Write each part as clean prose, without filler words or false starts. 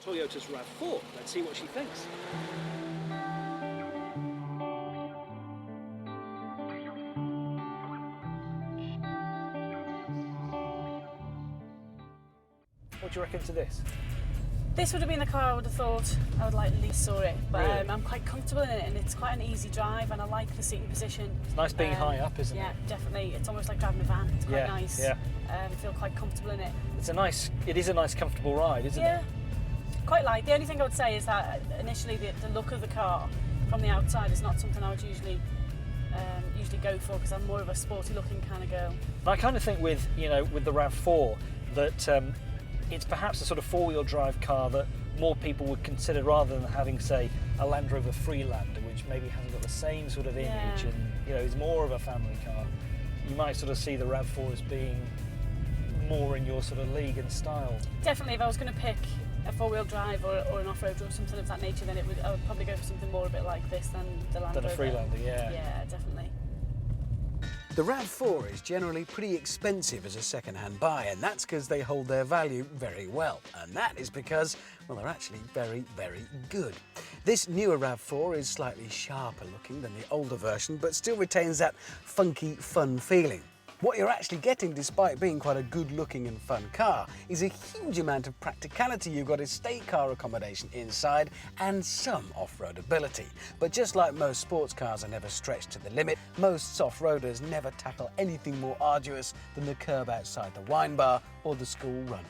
Toyota's Rav4. Let's see what she thinks. What do you reckon to this? This would have been the car I would have thought I would like least saw it, but Really? I'm quite comfortable in it, and it's quite an easy drive, and I like the seating position. It's nice being high up, isn't it? Yeah, definitely. It's almost like driving a van. It's quite nice. Yeah. I feel quite comfortable in it. It is a nice comfortable ride, isn't it? Yeah, quite light. The only thing I would say is that initially the look of the car from the outside is not something I would usually go for, because I'm more of a sporty looking kind of girl. I kind of think with the Rav4 that it's perhaps a sort of four-wheel drive car that more people would consider, rather than having, say, a Land Rover Freelander, which maybe hasn't got the same sort of image and is more of a family car. You might sort of see the Rav4 as being more in your sort of league and style. Definitely, if I was going to pick a four-wheel drive or an off-road or something of that nature, then I would probably go for something more a bit like this than the Land Rover. Than a Freelander, yeah. Yeah, definitely. The Rav4 is generally pretty expensive as a second-hand buy, and that's because they hold their value very well. And that is because, well, they're actually very, very good. This newer Rav4 is slightly sharper looking than the older version, but still retains that funky, fun feeling. What you're actually getting, despite being quite a good-looking and fun car, is a huge amount of practicality. You've got estate car accommodation inside and some off-road ability. But just like most sports cars are never stretched to the limit, most off-roaders never tackle anything more arduous than the curb outside the wine bar or the school run.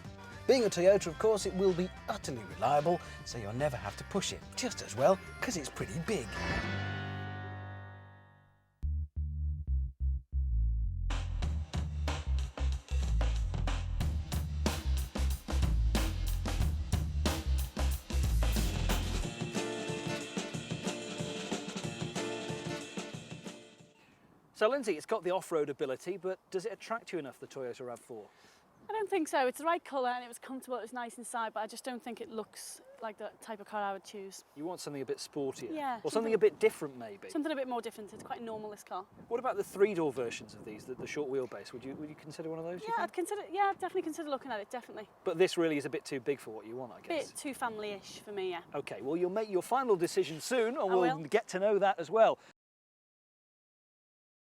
Being a Toyota, of course, it will be utterly reliable, so you'll never have to push it just as well, because it's pretty big. So Lindsay, it's got the off-road ability, but does it attract you enough, the Toyota Rav4? I don't think so. It's the right colour and it was comfortable, it was nice inside, but I just don't think it looks like the type of car I would choose. You want something a bit sportier? Yeah. Or something a bit different, maybe? Something a bit more different. It's quite normal, this car. What about the three-door versions of these, the short wheelbase? Would you consider one of those? Yeah, I'd definitely consider looking at it, definitely. But this really is a bit too big for what you want, I guess. Bit too family-ish for me, yeah. Okay, well, you'll make your final decision soon, and I we'll will. get to know that as well.